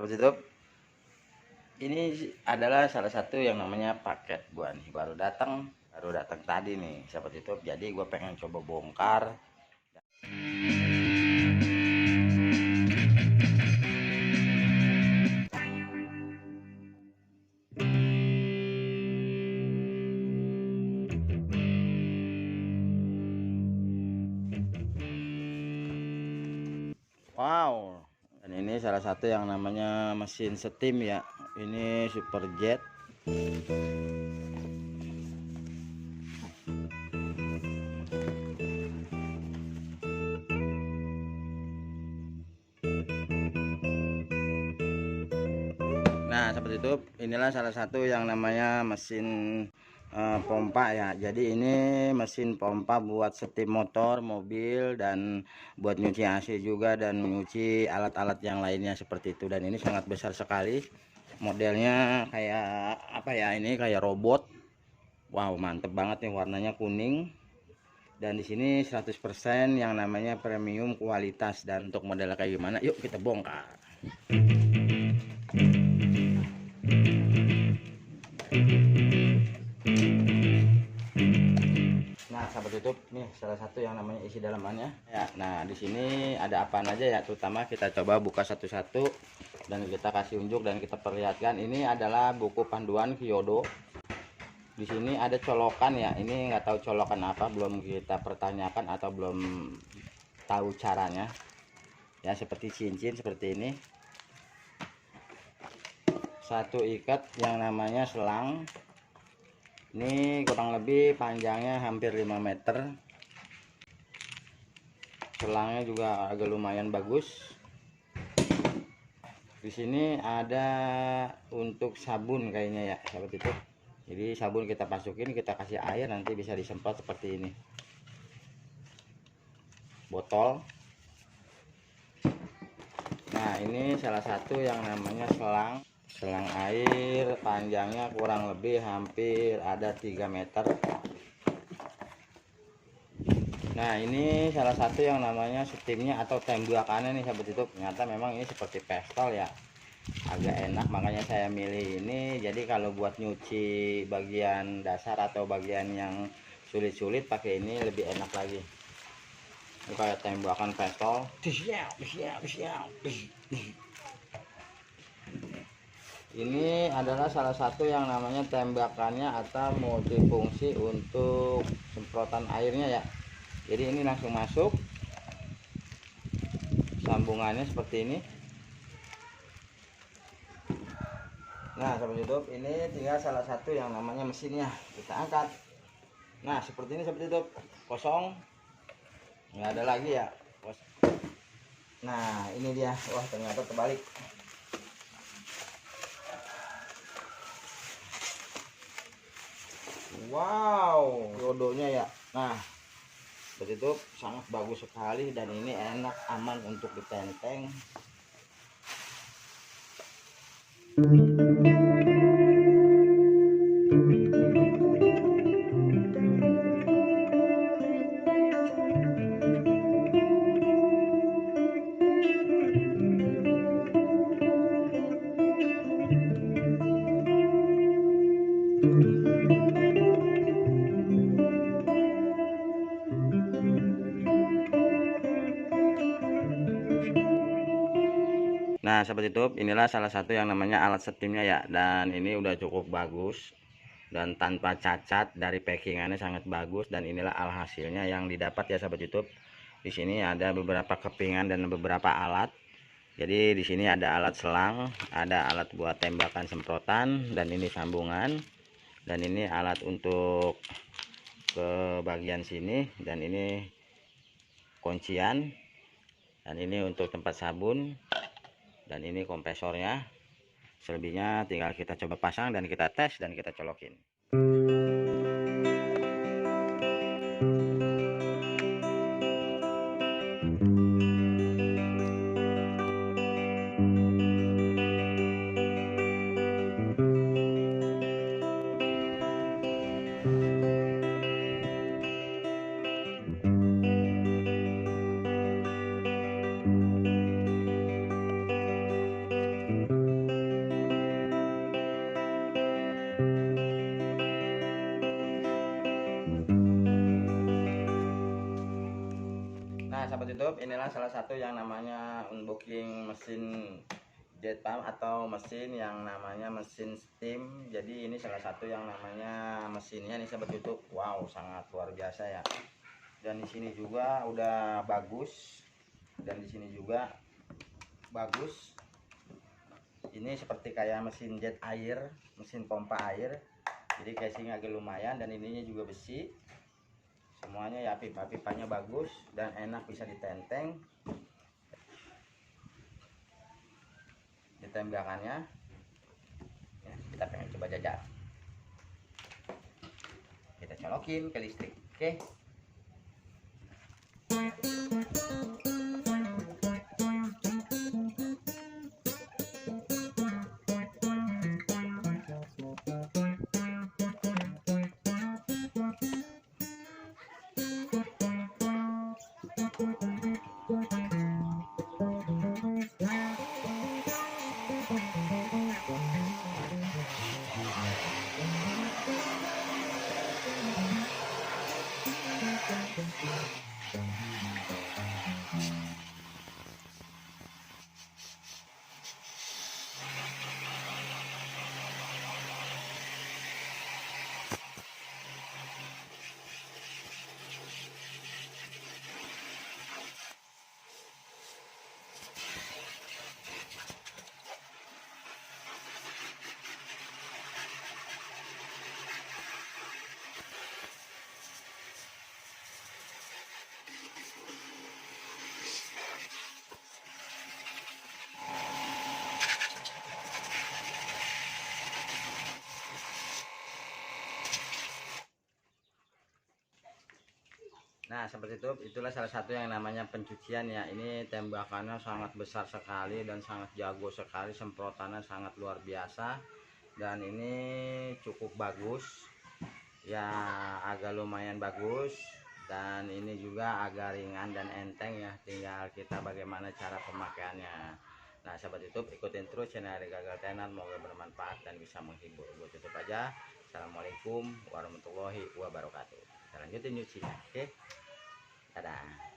sahabat YouTube, ini adalah salah satu yang namanya paket gua nih, baru datang tadi nih sahabat YouTube. Jadi gua pengen coba bongkar. Wow, dan ini salah satu yang namanya mesin steam ya. Ini Superjet. Nah, seperti itu, inilah salah satu yang namanya mesin pompa ya. Jadi ini mesin pompa buat setim motor, mobil, dan buat nyuci AC juga, dan nyuci alat-alat yang lainnya seperti itu. Dan ini sangat besar sekali. Modelnya kayak apa ya, ini kayak robot. Wow, mantep banget nih, warnanya kuning. Dan di sini 100% yang namanya premium kualitas. Dan untuk modelnya kayak gimana, yuk kita bongkar. Nah, sahabat YouTube, nih salah satu yang namanya isi dalamannya ya. Nah, di sini ada apa aja ya, terutama kita coba buka satu-satu dan kita kasih unjuk dan kita perlihatkan. Ini adalah buku panduan Kyodo. Di sini ada colokan ya, ini nggak tahu colokan apa, belum kita pertanyakan atau belum tahu caranya ya. Seperti cincin seperti ini, satu ikat yang namanya selang. Ini kurang lebih panjangnya hampir 5 meter. Selangnya juga agak lumayan bagus. Di sini ada untuk sabun kayaknya ya sahabat itu. Jadi sabun kita masukin, kita kasih air, nanti bisa disemprot seperti ini. Botol. Nah, ini salah satu yang namanya selang air, panjangnya kurang lebih hampir ada 3 meter. Nah, ini salah satu yang namanya steamnya atau tembakannya nih sahabat YouTube. Ternyata memang ini seperti pistol ya, agak enak, makanya saya milih ini. Jadi kalau buat nyuci bagian dasar atau bagian yang sulit-sulit, pakai ini lebih enak lagi. Ini kayak tembakan pistol. Ini adalah salah satu yang namanya tembakannya atau multifungsi untuk semprotan airnya ya. Jadi ini langsung masuk, sambungannya seperti ini. Nah, sahabat YouTube, ini tinggal salah satu yang namanya mesinnya, kita angkat. Nah, seperti ini sahabat YouTube, kosong, nggak ada lagi ya. Nah, ini dia. Wah, ternyata terbalik. Wow, rodonya ya. Nah, seperti itu, sangat bagus sekali, dan ini enak, aman untuk ditenteng. Nah, sahabat YouTube, inilah salah satu yang namanya alat steamnya ya. Dan ini udah cukup bagus dan tanpa cacat, dari packingannya sangat bagus. Dan inilah alhasilnya yang didapat ya sahabat YouTube. Di sini ada beberapa kepingan dan beberapa alat. Jadi di sini ada alat selang, ada alat buat tembakan semprotan, dan ini sambungan, dan ini alat untuk ke bagian sini, dan ini kuncian, dan ini untuk tempat sabun, dan ini kompresornya. Selebihnya tinggal kita coba pasang dan kita tes dan kita colokin. YouTube, inilah salah satu yang namanya unboxing mesin jet pump atau mesin yang namanya mesin steam. Jadi ini salah satu yang namanya mesinnya nih sahabat YouTube. Wow, sangat luar biasa ya. Dan di sini juga udah bagus, dan di sini juga bagus. Ini seperti kayak mesin jet air, mesin pompa air. Jadi casing agak lumayan, dan ininya juga besi. Semuanya ya, pipa-pipanya bagus dan enak, bisa ditenteng. Ditembakannya ya, kita pengen coba jajal. Kita colokin ke listrik. Oke. Nah, seperti itu, itulah salah satu yang namanya pencucian ya. Ini tembakannya sangat besar sekali dan sangat jago sekali, semprotannya sangat luar biasa. Dan ini cukup bagus ya, agak lumayan bagus. Dan ini juga agak ringan dan enteng ya, tinggal kita bagaimana cara pemakaiannya. Nah, sahabat YouTube, ikutin terus channel Gagal Tenar, semoga bermanfaat dan bisa menghibur. Gue tutup aja. Assalamualaikum warahmatullahi wabarakatuh. Kita lanjutin nyucinya. Oke, dadah.